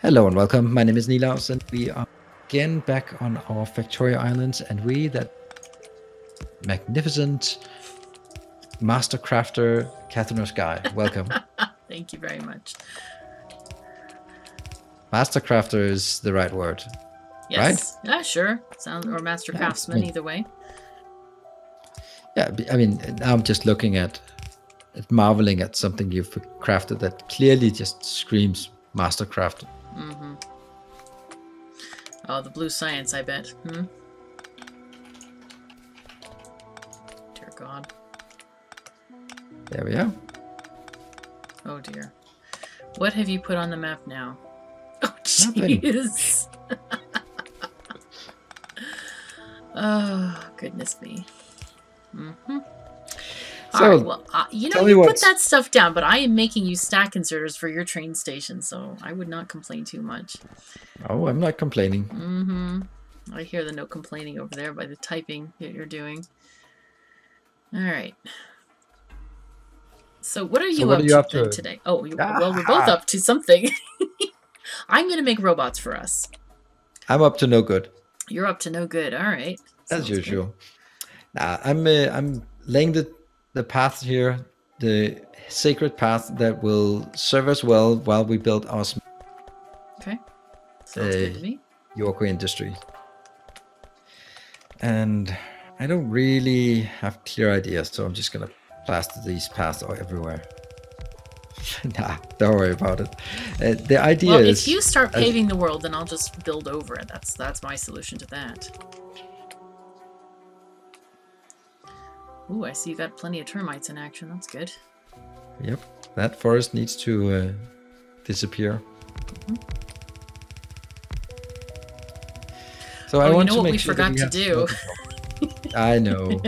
Hello and welcome. My name is Nilaus and we are again back on our Factorio Islands, and we, that magnificent master crafter, KatherineOfSky. Welcome. Thank you very much. Master crafter is the right word. Yes. Right? Yeah, sure. Sounds or master craftsman, either way. Yeah, I mean, now I'm just looking at marveling at something you've crafted that clearly just screams master crafter. Mm-hmm. Oh, the blue science, I bet. Dear God. There we are. Oh dear. What have you put on the map now? Oh jeez. Oh goodness me. So, all right, well, you know, you put that stuff down, but I am making you stack inserters for your train station, so I would not complain too much. Oh, I'm not complaining. I hear the no complaining over there by the typing that you're doing. All right. So what are you up to today? Oh, well, we're both up to something. I'm going to make robots for us. I'm up to no good. You're up to no good. All right. As usual. I'm laying the path here, the sacred path that will serve us well while we build our okay. Sounds good to me. Yuoki industry. And I don't really have clear ideas, so I'm just gonna plaster these paths everywhere. Nah, don't worry about it. The idea is, if you start paving the world, then I'll just build over it. That's my solution to that. Ooh, I see you got plenty of termites in action. That's good. Yep, that forest needs to disappear. So I want to make sure what we forgot to do. I know.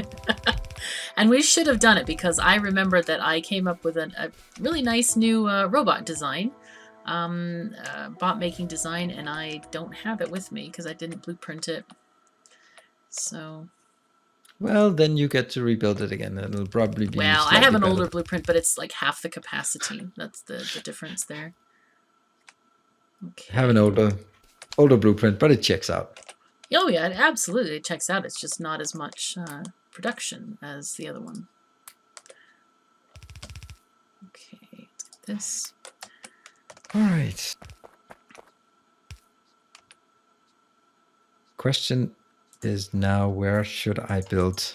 And we should have done it, because I remember that I came up with a really nice new robot design, bot making design, and I don't have it with me because I didn't blueprint it. So... well, then you get to rebuild it again. It'll probably be... well, I have an older blueprint, but it's like half the capacity. That's the difference there. Okay. I have an older blueprint, but it checks out. Oh yeah, absolutely, it checks out. It's just not as much production as the other one. Okay, let's get this. All right. Question is now, where should I build?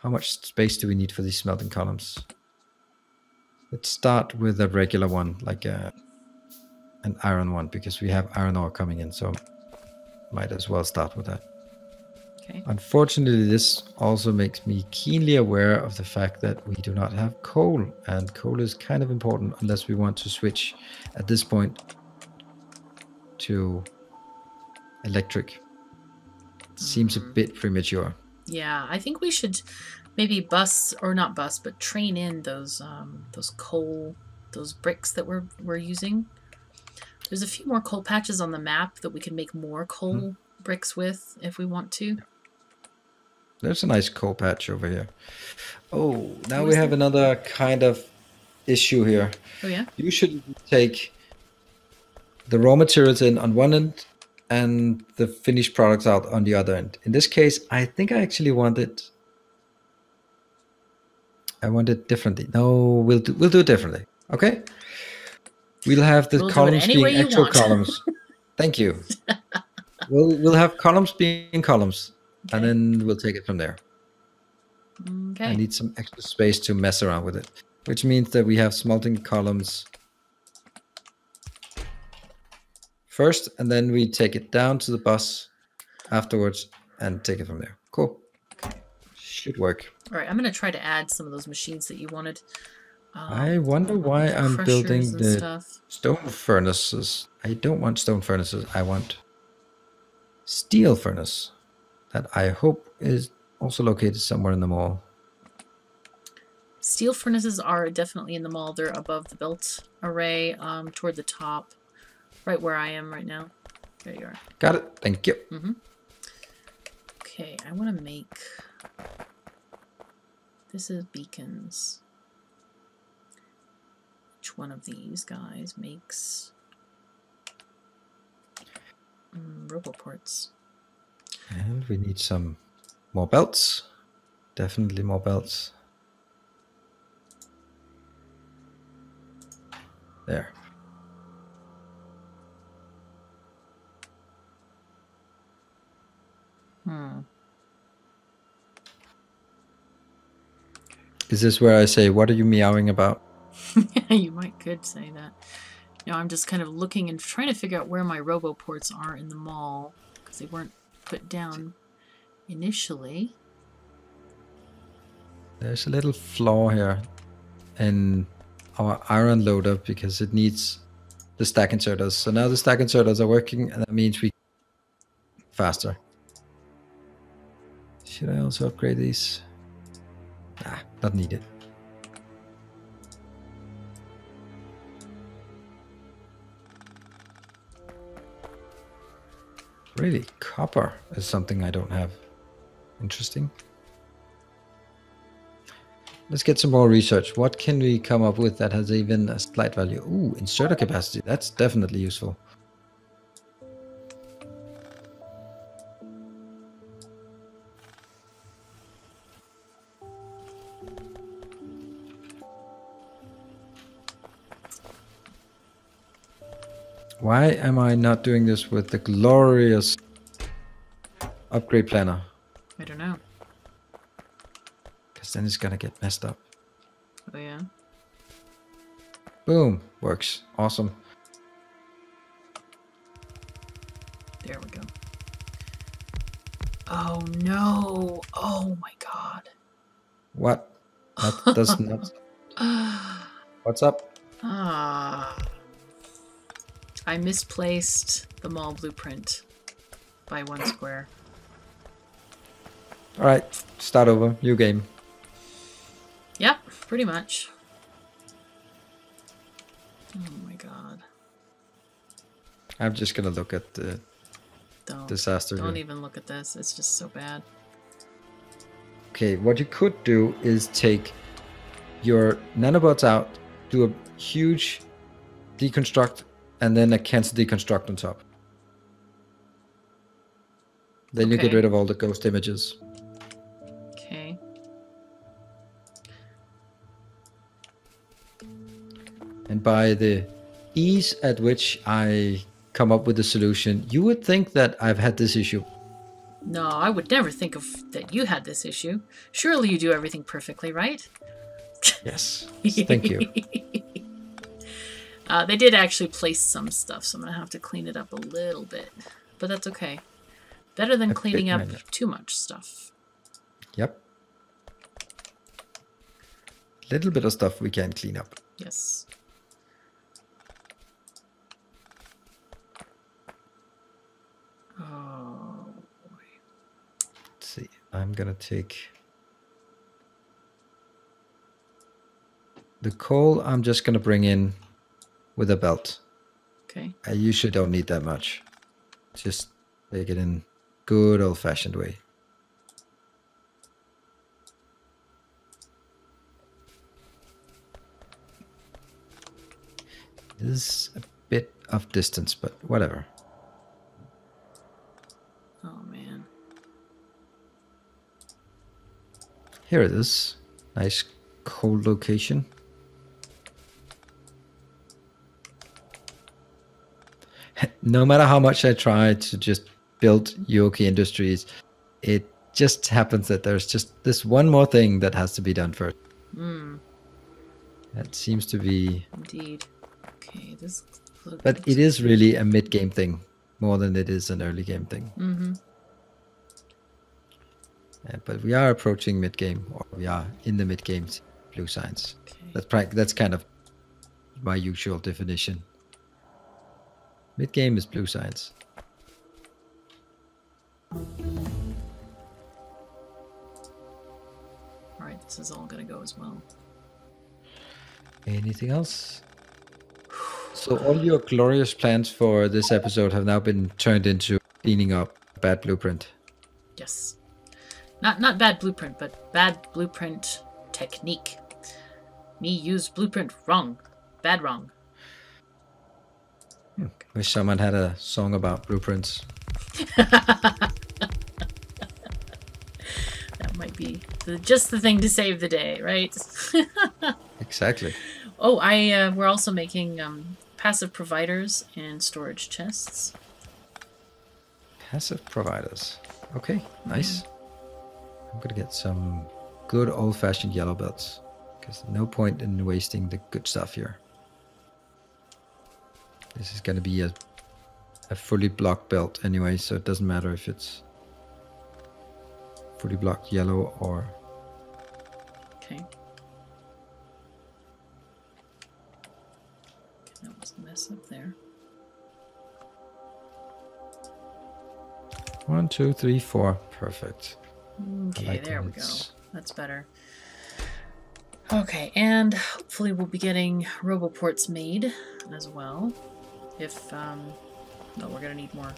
How much space do we need for these smelting columns? Let's start with a regular one, like an iron one, because we have iron ore coming in, so might as well start with that. Okay. Unfortunately, this also makes me keenly aware of the fact that we do not have coal, and coal is kind of important unless we want to switch at this point to electric. Seems a bit premature. Yeah, I think we should maybe train in those coal, those bricks that we're using. There's a few more coal patches on the map that we can make more coal bricks with if we want to. There's a nice coal patch over here. Oh, now we have another kind of issue here. Oh yeah? You should take the raw materials in on one end and the finished products out on the other end. In this case, I think I actually want it differently. No, we'll do it differently. Okay? We'll have the columns being actual columns. Thank you. We'll have columns being columns, okay. And then we'll take it from there. Okay. I need some extra space to mess around with it, which means that we have smelting columns first, and then we take it down to the bus afterwards and take it from there. Cool. Should work. All right, I'm going to try to add some of those machines that you wanted. I wonder why I'm building the stone furnaces. I don't want stone furnaces. I want steel furnace that I hope is also located somewhere in the mall. Steel furnaces are definitely in the mall. They're above the belt array, toward the top, right where I am right now. There you are. Got it. Thank you. Okay, I want to make... this is beacons. Which one of these guys makes Roboports. And we need some more belts. Definitely more belts. There. Is this where I say, what are you meowing about? Yeah, you could say that. No, I'm just kind of looking and trying to figure out where my roboports are in the mall, because they weren't put down initially. There's a little flaw here in our iron loader because it needs the stack inserters. So now the stack inserters are working, and that means we faster. Should I also upgrade these? Nah, not needed. Really, copper is something I don't have. Interesting. Let's get some more research. What can we come up with that has even a slight value? Ooh, inserter capacity. That's definitely useful. Why am I not doing this with the glorious upgrade planner? I don't know. Because then it's gonna get messed up. Oh yeah. Boom. Works. Awesome. There we go. Oh no. Oh my god. What? That does not. What's up? I misplaced the mall blueprint by 1 square. All right. Start over. New game. Yep, pretty much. Oh my god. I'm just gonna look at the disaster. Don't even look at this. It's just so bad. Okay, what you could do is take your nanobots out, do a huge deconstruct, and then a cancel deconstruct on top. Then you get rid of all the ghost images. Okay. And by the ease at which I come up with a solution, you would think that I've had this issue. No, I would never think of that you had this issue. Surely you do everything perfectly, right? Yes. Thank you. They did actually place some stuff, so I'm going to have to clean it up a little bit. But that's okay. Better than cleaning up too much stuff. Yep. Little bit of stuff we can clean up. Yes. Oh, boy. Let's see. I'm going to take the coal. I'm just going to bring in with a belt. Okay. I usually don't need that much. Just take it in good old-fashioned way. This is a bit of distance, but whatever. Oh, man. Here it is. Nice cold location. No matter how much I try to just build Yuoki Industries, it just happens that there's just this one more thing that has to be done first. That seems to be... Indeed. Okay, this... But it is really a mid-game thing, more than it is an early game thing. Mm-hmm. But we are approaching mid-game, or we are in the mid-game blue signs. Okay. That's kind of my usual definition. Mid-game is blue signs. Alright, this is all going to go as well. Anything else? So all your glorious plans for this episode have now been turned into cleaning up bad blueprint. Yes. Not bad blueprint, but bad blueprint technique. Me use blueprint wrong. Bad wrong. Wish someone had a song about blueprints. That might be just the thing to save the day, right? Exactly. Oh, we're also making passive providers and storage chests. Passive providers. Okay, nice. I'm gonna get some good old-fashioned yellow belts, because no point in wasting the good stuff here. This is gonna be a fully blocked belt anyway, so it doesn't matter if it's fully blocked yellow or... Okay. That was a mess up there. 1, 2, 3, 4. Perfect. Okay, like there we when go. it's- That's better. Okay, and hopefully we'll be getting roboports made as well. If, no, we're gonna need more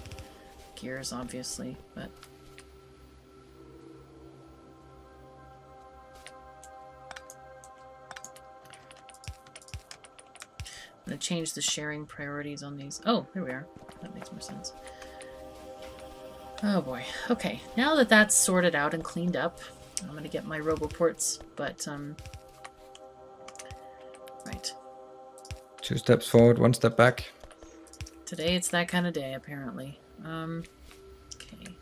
gears, obviously, but... I'm gonna change the sharing priorities on these. Oh, there we are. That makes more sense. Oh boy. Okay, now that that's sorted out and cleaned up, I'm gonna get my roboports, but, right. 2 steps forward, 1 step back. Today it's that kind of day, apparently. Okay.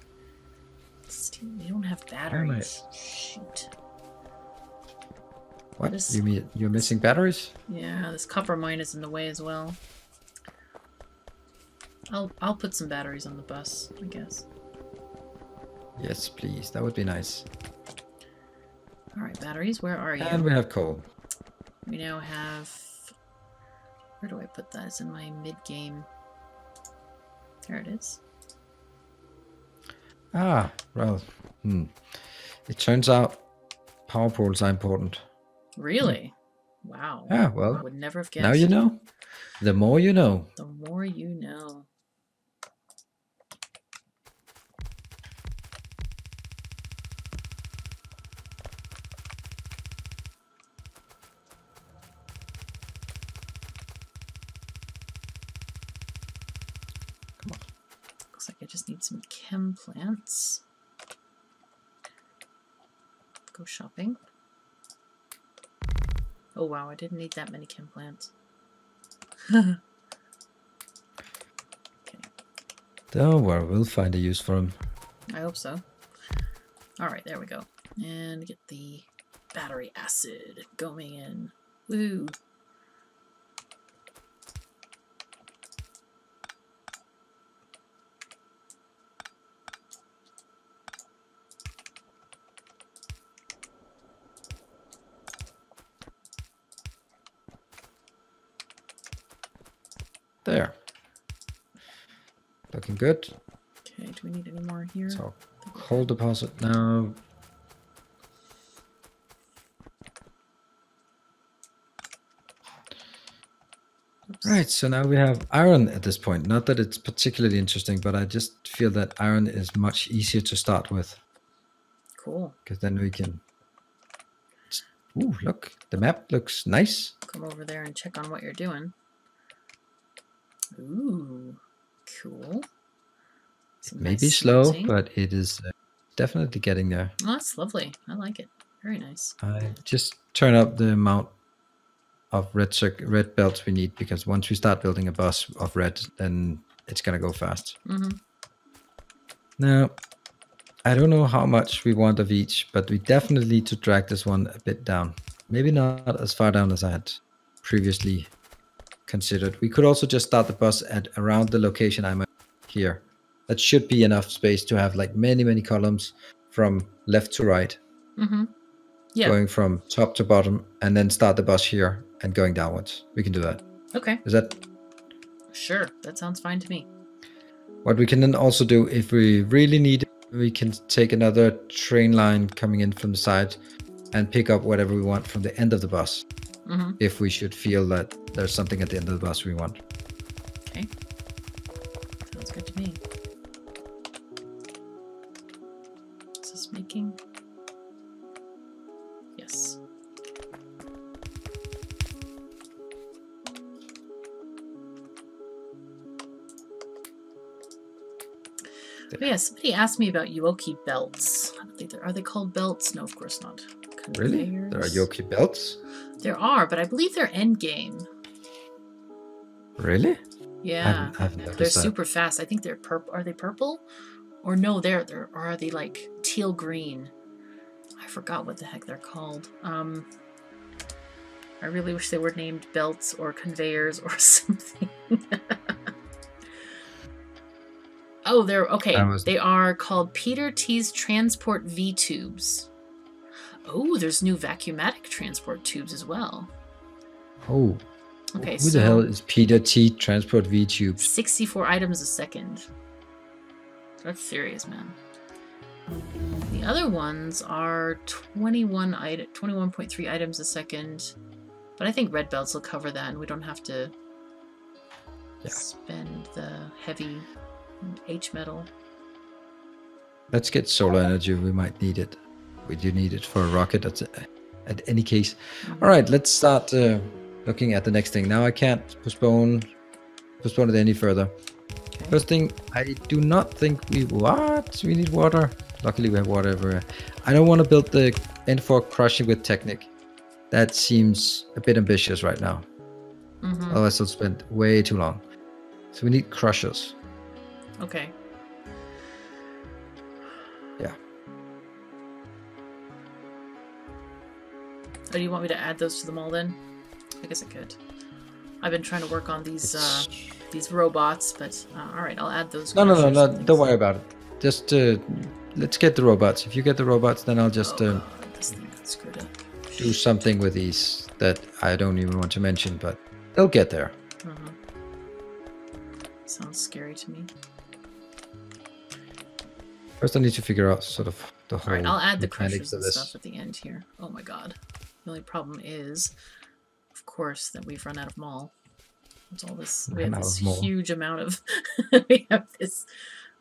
We don't have batteries. Shoot. What? This- You mean you're missing batteries? Yeah, this copper mine is in the way as well. I'll put some batteries on the bus, I guess. Yes, please. That would be nice. Alright, batteries, where are you? And we have coal. We now have... Where do I put that? It's in my mid-game. There it is. Ah, well. It turns out power poles are important. Really? Wow. Ah, I well, would never have guessed. now you know. The more you know. The more you know. Come on. Looks like I just need some chem plants. Go shopping. Oh wow, I didn't need that many chem plants. Okay. Don't worry, we'll find a use for them. I hope so. Alright, there we go. And get the battery acid going in. Woo! There. Looking good. Okay, do we need any more here? So, coal deposit now. Oops. Right, so now we have iron at this point. Not that it's particularly interesting, but I just feel that iron is much easier to start with. Cool. Because then we can... Ooh, look. The map looks nice. Come over there and check on what you're doing. Ooh, cool. Some Maybe nice slow, smelting. but it is definitely getting there. Oh, that's lovely. I like it. Very nice. I just turn up the amount of red belts we need, because once we start building a bus of red, then it's gonna go fast. Now, I don't know how much we want of each, but we definitely need to drag this one a bit down. Maybe not as far down as I had previously considered. We could also just start the bus at around the location I'm at here. That should be enough space to have like many columns from left to right. Yeah. Going from top to bottom, and then start the bus here and going downwards. We can do that. Okay. Is that... Sure. That sounds fine to me. What we can then also do, if we really need it, we can take another train line coming in from the side and pick up whatever we want from the end of the bus. If we should feel that there's something at the end of the bus we want. Okay. Sounds good to me. Is this making? Yes. there. Oh, yeah, somebody asked me about Yuoki belts. I don't think are they called belts? No, of course not. Really? There are Yuoki belts? There are, but I believe they're end game. Really? Yeah, I haven't noticed they're that. super fast. I think they're purple. Are they purple? Or no, or are they like teal green? I forgot what the heck they're called. I really wish they were named belts or conveyors or something. Oh, they're okay. They are called Peter T's Transport V-tubes. Oh, there's new vacuumatic transport tubes as well. Oh. Okay, Who the hell is Peter T Transport V-tubes? 64 items a second. That's serious, man. The other ones are 21.3 items a second. But I think red belts will cover that, and we don't have to spend the heavy H metal. Let's get solar energy. We might need it. We do need it for a rocket at any case. All right, let's start looking at the next thing. Now I can't postpone it any further. Okay. First thing, I do not think we need water. Luckily we have water everywhere. I don't want to build the end fork crushing with Technic. That seems a bit ambitious right now. Otherwise I'll spend way too long. So we need crushers. Okay. Yeah. Oh, do you want me to add those to the mall then? I guess I could. I've been trying to work on these robots, but all right, I'll add those. No. Don't worry about it. Just let's get the robots. If you get the robots, then I'll just this thing got screwed up. Do something with these that I don't even want to mention, but they'll get there. Sounds scary to me. First, I need to figure out sort of the whole. All right, I'll add the mechanics crushers and stuff at the end here. Oh my god. The only problem is, of course, that we've run out of mall. That's all this. We have this huge amount of. We have this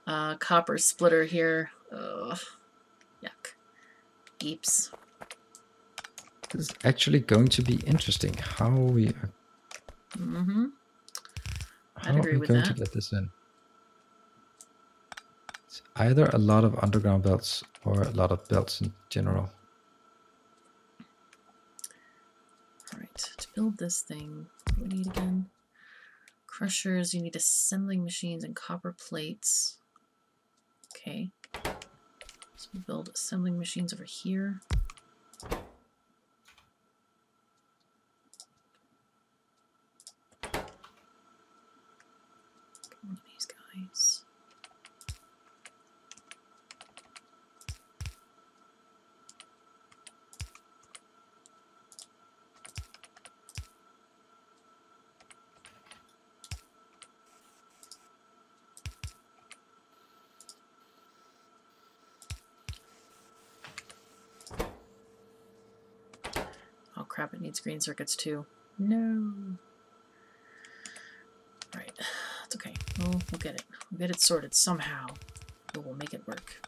copper splitter here. Ugh. Yuck. Geeps. This is actually going to be interesting. How we are. I'd agree with that. How are we going to get this in? It's either a lot of underground belts or a lot of belts in general. All right, to build this thing, what do we need again? Crushers, you need assembling machines and copper plates. Okay. So we'll build assembling machines over here. One of these guys. Oh crap, it needs green circuits too. No. Right, it's okay. We'll get it. We'll get it sorted somehow. But we'll make it work.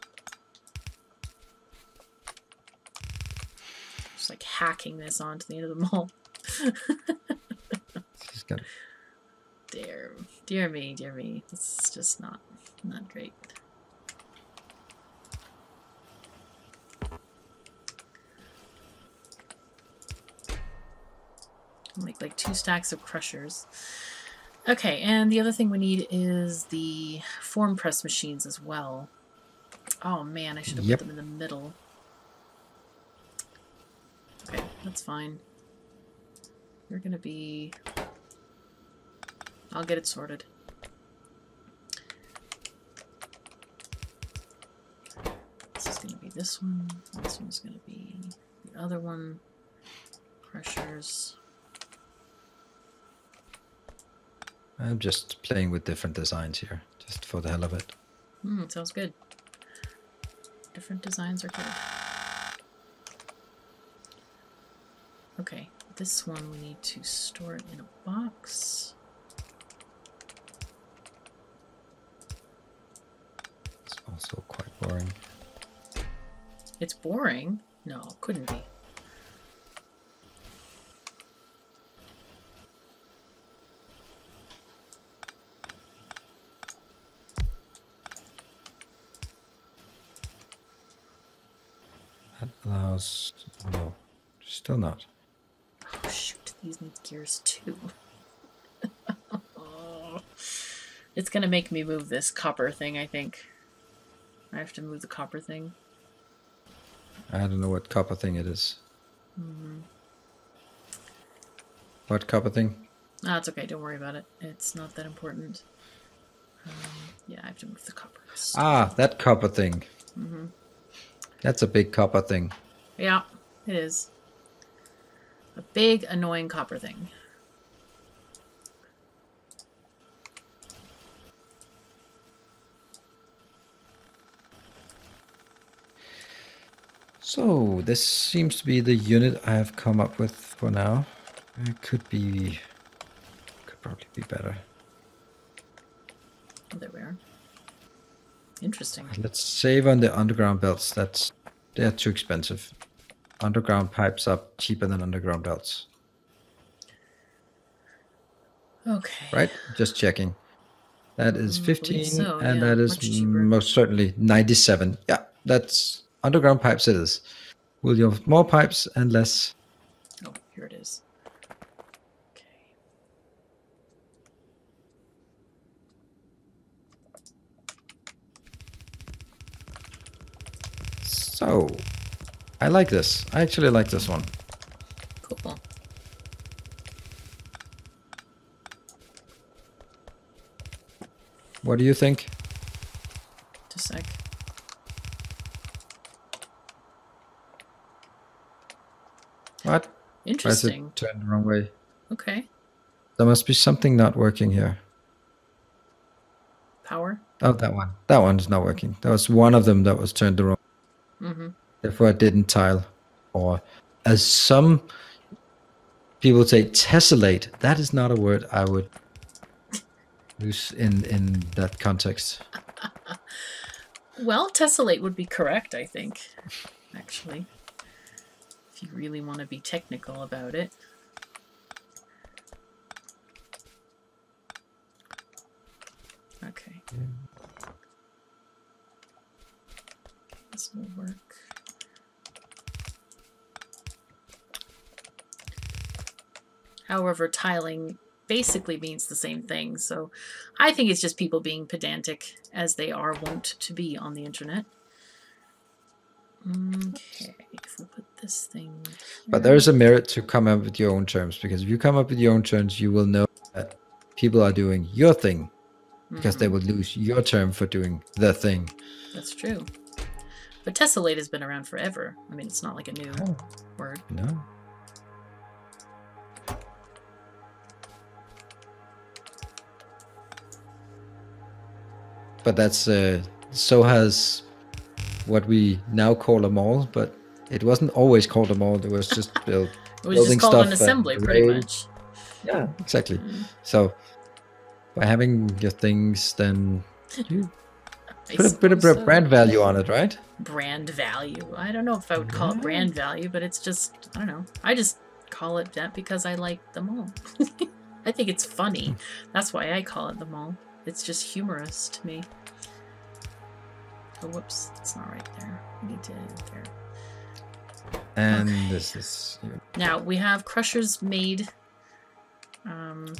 Just like hacking this onto the end of the mall. Dear me. This is just not great. I'll make like 2 stacks of crushers. Okay, and the other thing we need is the form press machines as well. Oh man, I should have put them in the middle. Okay, that's fine. You're gonna be... I'll get it sorted. This is gonna be this one. This one's gonna be the other one. Crushers. I'm just playing with different designs here, just for the hell of it. Sounds good. Different designs are good. Okay, this one we need to store it in a box. It's also quite boring. It's boring? No, it couldn't be. allows... No, still not. Oh, shoot. These need gears too. Oh. It's going to make me move this copper thing, I think. I have to move the copper thing. I don't know what copper thing it is. Mm-hmm. What copper thing? Ah, it's okay. Don't worry about it. It's not that important. Yeah, I have to move the copper. Ah, that copper thing. Mm-hmm. That's a big copper thing. Yeah, it is. A big, annoying copper thing. So, this seems to be the unit I have come up with for now. It could probably be better. Oh, there we are. Interesting. Let's save on the underground belts. They're too expensive. Underground pipes are cheaper than underground belts. Okay. Right? Just checking. That is 15, so, and yeah, that is most certainly 97. Yeah, that's underground pipes it is. Will you have more pipes and less? Oh, here it is. Okay. So, I like this. I actually like this one. Cool. What do you think? Just a sec. What? Interesting. Why is it turned the wrong way? Okay. There must be something not working here. Power? Oh, that one. That one's not working. There was one of them that was turned the wrong way. Mm-hmm. Therefore, I didn't tile. Or, as some people say, tessellate. That is not a word I would use in that context. Well, tessellate would be correct, I think, actually. If you really want to be technical about it. Okay. This will work. However, tiling basically means the same thing, so I think it's just people being pedantic, as they are wont to be on the internet. Okay, if we put this thing here. But there is a merit to come up with your own terms, because if you come up with your own terms, you will know that people are doing your thing, because they will lose your term for doing the thing. That's true. But tessellate has been around forever. I mean, it's not like a new word. No. But that's so has what we now call a mall, but it wasn't always called a mall. It was just building It was just called stuff an assembly, pretty much. Yeah, exactly. So by having your things, then you put a brand value on it, right? Brand value. I don't know if I would call it brand value, but it's just, I don't know. I just call it that because I like the mall. I think it's funny. That's why I call it the mall. It's just humorous to me. Oh, whoops. It's not right there. We need to there. And this is... Now, we have crushers made.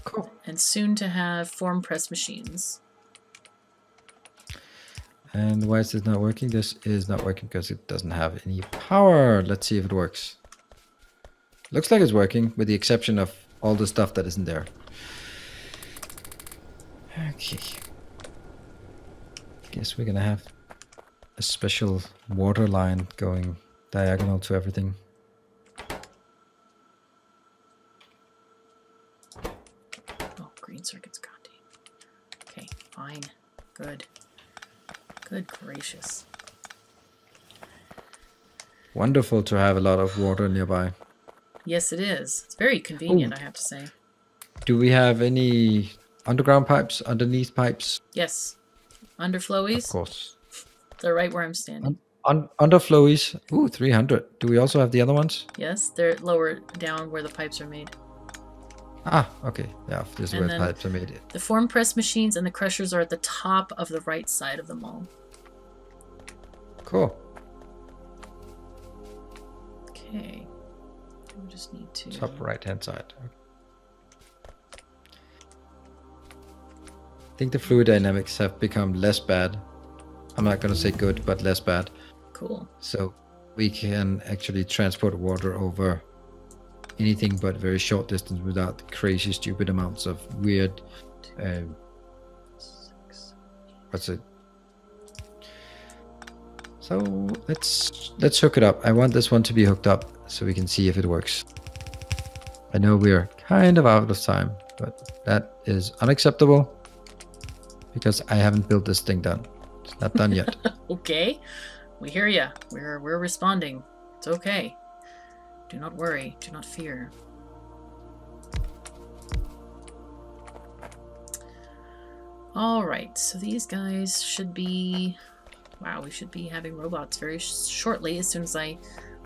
Cool. And soon to have form press machines. And why is this not working? This is not working because it doesn't have any power. Let's see if it works. Looks like it's working, with the exception of all the stuff that isn't there. Okay. Guess we're gonna have a special water line going diagonal to everything. Oh, green circuit's gone. Okay, fine. Good. Good gracious. Wonderful to have a lot of water nearby. Yes, it is. It's very convenient, I have to say. Do we have any underground pipes, underneath pipes? Yes. Underflowies? Of course. They're right where I'm standing. Underflowies. Ooh, 300. Do we also have the other ones? Yes, they're lower down where the pipes are made. Ah, okay. Yeah, this is where the pipes are made. The form press machines and the crushers are at the top of the right side of the mall. Cool. Okay. We just need to... Top right-hand side. I think the fluid dynamics have become less bad. I'm not going to say good, but less bad. Cool. So we can actually transport water over anything but very short distance without crazy stupid amounts of weird what's it? So let's hook it up. I want this one to be hooked up so we can see if it works. I know we're kind of out of time, but that is unacceptable because I haven't built this thing done. It's not done yet. Okay. We hear ya. We're responding. It's okay. Do not worry. Do not fear. All right. So these guys should be... Wow, we should be having robots very shortly as soon as I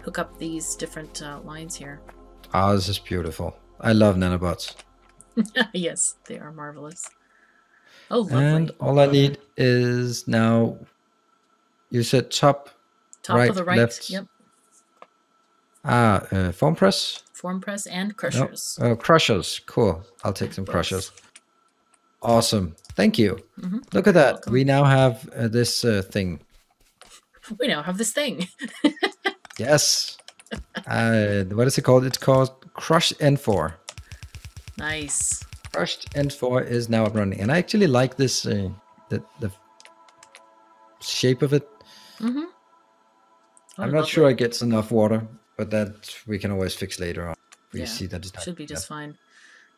hook up these different lines here. Oh, this is beautiful. I love nanobots. Yes, they are marvelous. Oh, lovely. And all I need is now... You said top right, of the right, left. yep. Foam press? Form press and crushers. No. Crushers, cool. I'll take some crushers. Awesome. Thank you. Look at that. Welcome. We now have this thing. We now have this thing. Yes. What is it called? It's called Crush N4. Nice. Crushed N4 is now up running. And I actually like this, the shape of it. I'm not sure it gets enough water, but that we can always fix later on. We see that it's done. Should be just fine.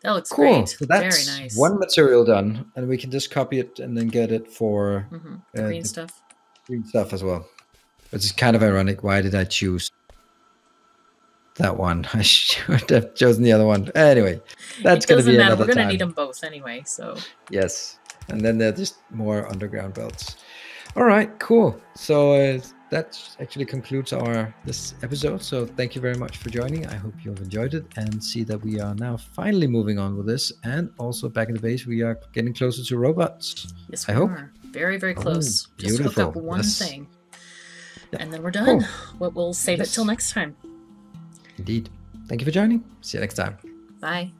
That looks cool. great. So that's very nice. one material done, and we can just copy it and then get it for green stuff. Green stuff as well. Which is kind of ironic. Why did I choose that one? I should have chosen the other one. Anyway, that's going to be another time. We're going to need them both anyway. So yes, and then they're just more underground belts. All right, cool. So that actually concludes this episode. So thank you very much for joining. I hope you've enjoyed it and see that we are now finally moving on with this. And also back in the base, we are getting closer to robots. Yes, we are. Very, very close. Just hook up one thing. Yeah. And then we're done. Cool. We'll save it till next time. Indeed. Thank you for joining. See you next time. Bye.